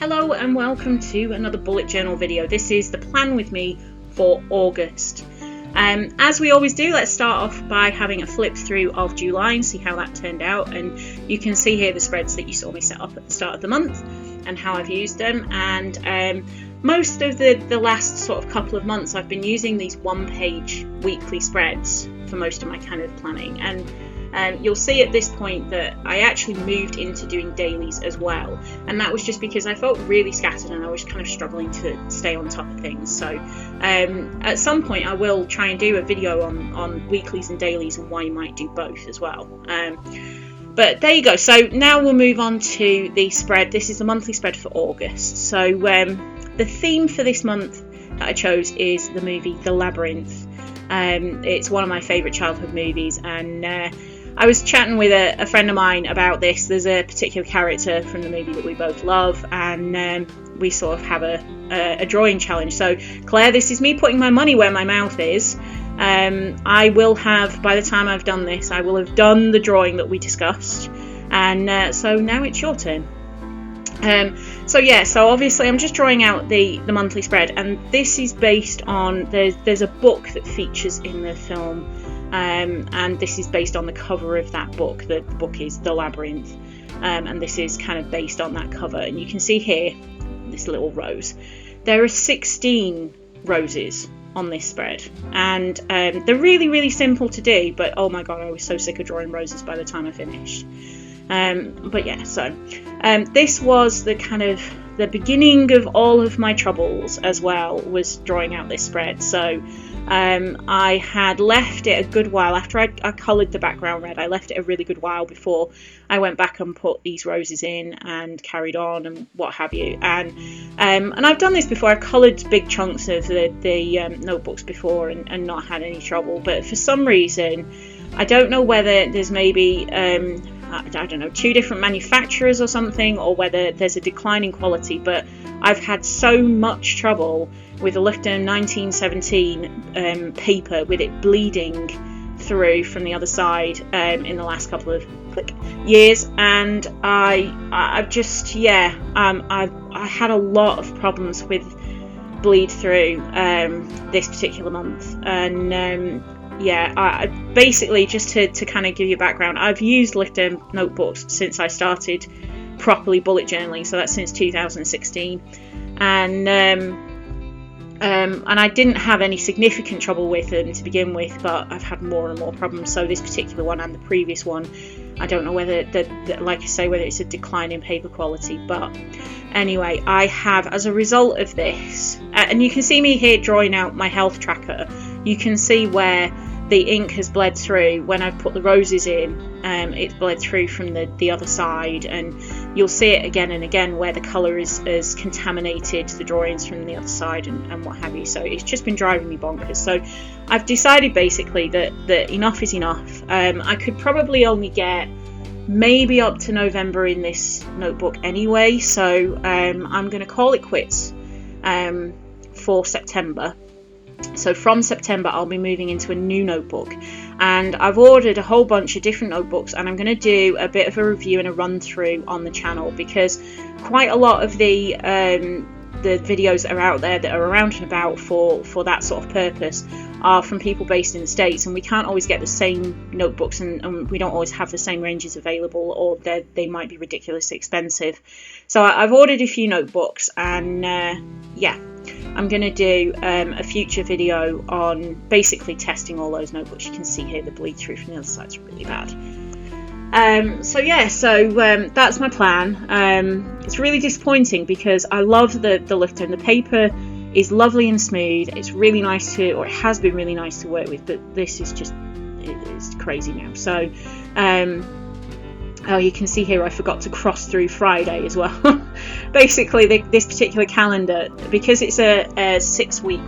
Hello and welcome to another bullet journal video. This is the plan with me for August. As we always do, let's start off by having a flip through of July and see how that turned out. And you can see here the spreads that you saw me set up at the start of the month and how I've used them. And most of the last sort of couple of months I've been using these one-page weekly spreads for most of my kind of planning. And you'll see at this point that I actually moved into doing dailies as well, and that was just because I felt really scattered and I was kind of struggling to stay on top of things. So at some point I will try and do a video on weeklies and dailies and why you might do both as well. But there you go. So now we'll move on to the spread. This is the monthly spread for August. So the theme for this month that I chose is the movie The Labyrinth. It's one of my favourite childhood movies, and I was chatting with a friend of mine about this. There's a particular character from the movie that we both love, and we sort of have a drawing challenge. So Claire, this is me putting my money where my mouth is. I will have, by the time I've done this, I will have done the drawing that we discussed, and so now it's your turn. So obviously I'm just drawing out the monthly spread, and this is based on, there's a book that features in the film, and this is based on the cover of that book. The book is The Labyrinth, and this is kind of based on that cover. And you can see here this little rose. There are 16 roses on this spread, and they're really simple to do, but oh my god, I was so sick of drawing roses by the time I finished. But yeah, so this was the kind of the beginning of all of my troubles as well, was drawing out this spread. So I had left it a good while after I coloured the background red. I left it a really good while before I went back and put these roses in and carried on and what have you. And I've done this before. I've coloured big chunks of the notebooks before and not had any trouble. But for some reason, I don't know whether there's maybe I don't know, 2 different manufacturers or something, or whether there's a decline in quality, but I've had so much trouble with the Labyrinth 1917 paper, with it bleeding through from the other side in the last couple of years, and I've just I've had a lot of problems with bleed through this particular month. And I basically, just to kind of give you a background, I've used Labyrinth notebooks since I started properly bullet journaling, so that's since 2016, and I didn't have any significant trouble with them to begin with, but I've had more and more problems. So this particular one and the previous one, I don't know whether like I say, whether it's a decline in paper quality, but anyway, I have, as a result of this, and you can see me here drawing out my health tracker. You can see where the ink has bled through when I've put the roses in. It's bled through from the other side, and you'll see it again and again where the colour is contaminated the drawings from the other side and what have you. So it's just been driving me bonkers. So I've decided basically that enough is enough. I could probably only get maybe up to November in this notebook anyway, so I'm going to call it quits for September. So from September I'll be moving into a new notebook, and I've ordered a whole bunch of different notebooks, and I'm going to do a bit of a review and a run through on the channel, because quite a lot of the videos that are out there that are around and about for that sort of purpose are from people based in the States, and we can't always get the same notebooks, and we don't always have the same ranges available, or they might be ridiculously expensive. So I've ordered a few notebooks, and I'm going to do a future video on basically testing all those notebooks. You can see here the bleed through from the other side's really bad. So that's my plan. It's really disappointing because I love the Labyrinth. The paper is lovely and smooth. It's really nice it has been really nice to work with, but this is just, it's crazy now. So you can see here I forgot to cross through Friday as well. Basically, this particular calendar, because it's a 6-week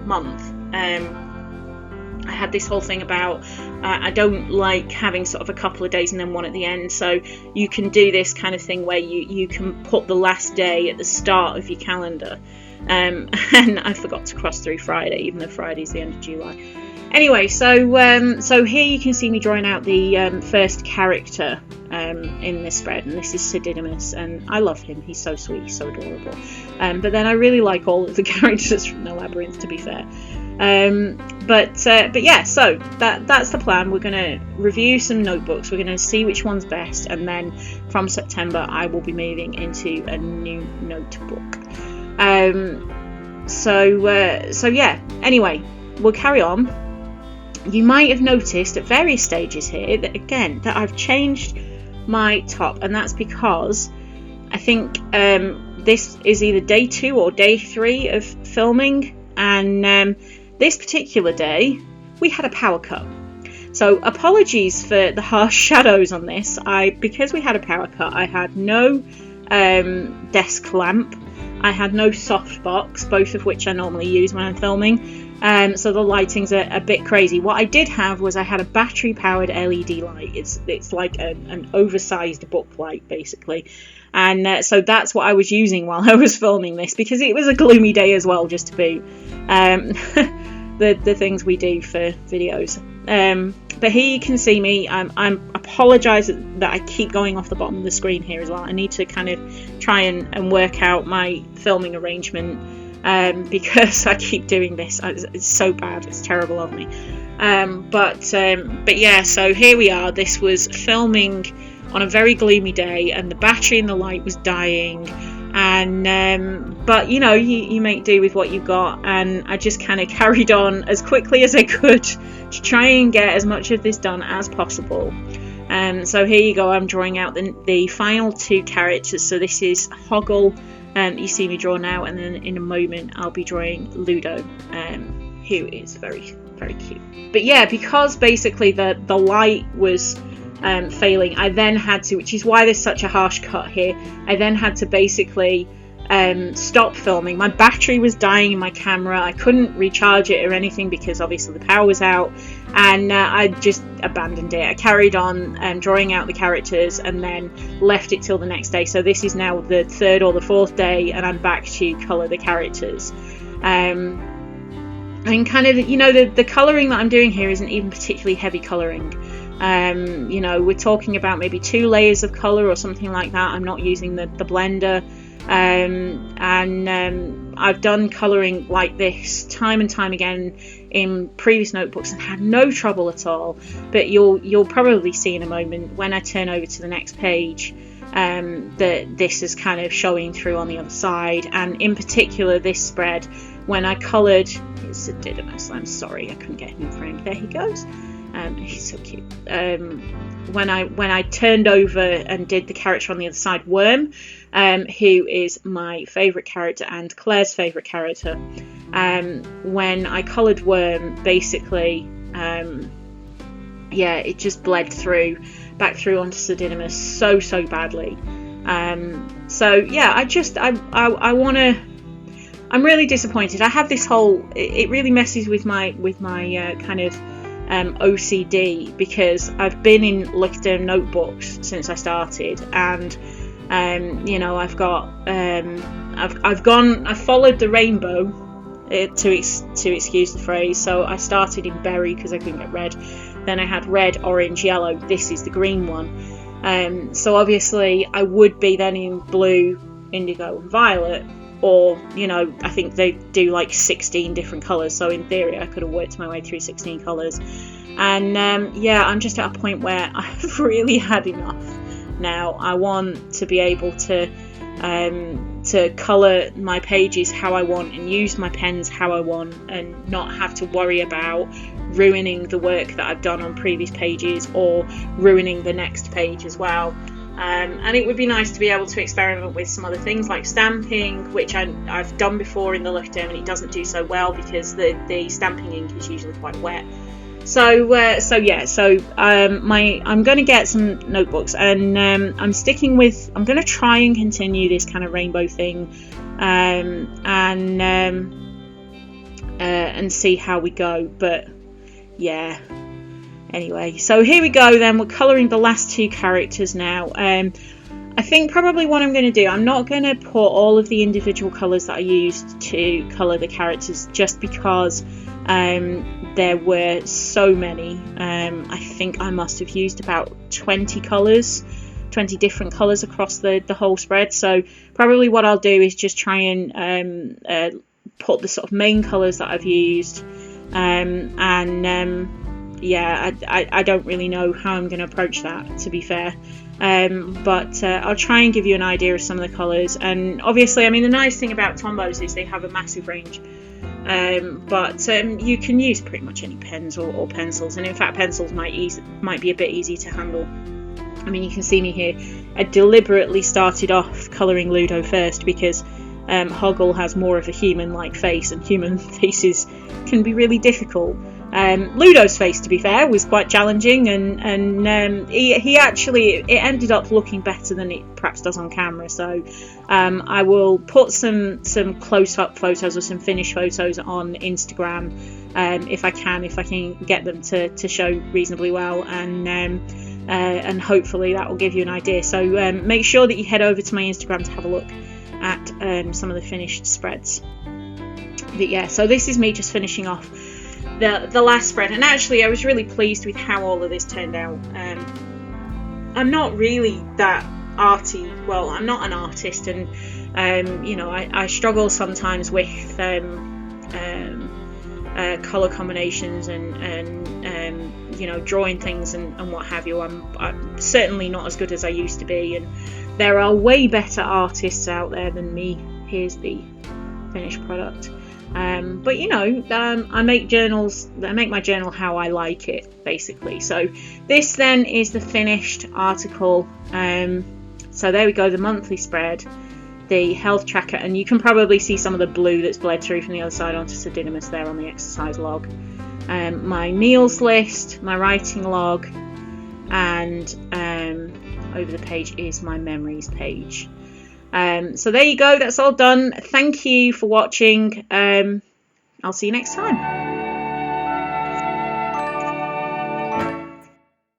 month, I had this whole thing about I don't like having sort of a couple of days and then one at the end. So you can do this kind of thing where you can put the last day at the start of your calendar. And I forgot to cross through Friday, even though Friday's the end of July. Anyway, so here you can see me drawing out the first character in this spread, and this is Sir Didymus, and I love him. He's so sweet, he's so adorable. But then I really like all of the characters from the Labyrinth, to be fair. But yeah, so that's the plan. We're going to review some notebooks. We're going to see which one's best, and then from September I will be moving into a new notebook. So yeah. Anyway, we'll carry on. You might have noticed at various stages here that I've changed my top, and that's because I think this is either day 2 or day 3 of filming, and this particular day we had a power cut. So apologies for the harsh shadows on this. Because we had a power cut, I had no desk lamp, I had no softbox, both of which I normally use when I'm filming. So the lighting's a bit crazy. What I did have was I had a battery-powered LED light. It's like an oversized book light, basically. And so that's what I was using while I was filming this, because it was a gloomy day as well, just to boot. The things we do for videos. But here you can see me. I apologise that I keep going off the bottom of the screen here as well. I need to kind of try and work out my filming arrangement, because I keep doing this. It's so bad. It's terrible of me. But yeah, so here we are. This was filming on a very gloomy day, and the battery in the light was dying. And but you know, you make do with what you've got, and I just kind of carried on as quickly as I could to try and get as much of this done as possible. So here you go. I'm drawing out the final 2 characters. So this is Hoggle, you see me draw now, and then in a moment I'll be drawing Ludo, who is very, very cute. But yeah, because basically the light was failing, I then had to, which is why there's such a harsh cut here, I then had to basically stop filming. My battery was dying in my camera. I couldn't recharge it or anything because obviously the power was out, and I just abandoned it. I carried on drawing out the characters and then left it till the next day. So this is now the 3rd or the 4th day, and I'm back to colour the characters. And kind of, you know, the colouring that I'm doing here isn't even particularly heavy colouring. You know, we're talking about maybe 2 layers of colour or something like that. I'm not using the blender. I've done colouring like this time and time again in previous notebooks and had no trouble at all. But you'll probably see in a moment when I turn over to the next page that this is kind of showing through on the other side. And in particular, this spread, when I coloured, it's a Didymus. I'm sorry, I couldn't get him in frame. There he goes. He's so cute. When I turned over and did the character on the other side, Worm, who is my favourite character and Claire's favourite character, when I coloured Worm, basically, yeah, it just bled back through onto Sir Didymus so badly. So yeah, I want to. I'm really disappointed. I have this whole. It really messes with my kind of OCD, because I've been in Lichter notebooks since I started, and you know, I've followed the rainbow, to excuse the phrase. So I started in berry because I couldn't get red, then I had red, orange, yellow. This is the green one. So obviously I would be then in blue, indigo and violet, or, you know, I think they do like 16 different colours, so in theory I could have worked my way through 16 colours. And yeah, I'm just at a point where I've really had enough now. I want to be able to colour my pages how I want and use my pens how I want, and not have to worry about ruining the work that I've done on previous pages or ruining the next page as well. And it would be nice to be able to experiment with some other things like stamping, which I've done before in the Lichter, and it doesn't do so well because the stamping ink is usually quite wet. So I'm going to get some notebooks, and I'm going to try and continue this kind of rainbow thing, and see how we go. But yeah. Anyway, so here we go then. We're colouring the last 2 characters now. I think probably what I'm going to do, I'm not going to put all of the individual colours that I used to colour the characters, just because there were so many. I think I must have used about 20 colours, 20 different colours across the whole spread. So probably what I'll do is just try and put the sort of main colours that I've used, yeah, I don't really know how I'm going to approach that, to be fair. But I'll try and give you an idea of some of the colours. And obviously, I mean, the nice thing about Tombows is they have a massive range. But you can use pretty much any pens or pencils. And in fact, pencils might be a bit easy to handle. I mean, you can see me here. I deliberately started off colouring Ludo first because Hoggle has more of a human-like face, and human faces can be really difficult. Ludo's face, to be fair, was quite challenging, and he actually, it ended up looking better than it perhaps does on camera. So I will put some close-up photos or some finished photos on Instagram if I can get them to show reasonably well, and hopefully that will give you an idea. So make sure that you head over to my Instagram to have a look at some of the finished spreads. But yeah, so this is me just finishing off the last spread, and actually I was really pleased with how all of this turned out. I'm not really that arty, well, I'm not an artist, and you know, I struggle sometimes with colour combinations and you know, drawing things and what have you. I'm certainly not as good as I used to be, and there are way better artists out there than me. Here's the finished product. But you know, I make my journal how I like it, basically. So this then is the finished article. So there we go, the monthly spread, the health tracker, and you can probably see some of the blue that's bled through from the other side onto Sir Didymus there on the exercise log. My meals list, my writing log, and over the page is my memories page. So there you go, that's all done. Thank you for watching. I'll see you next time.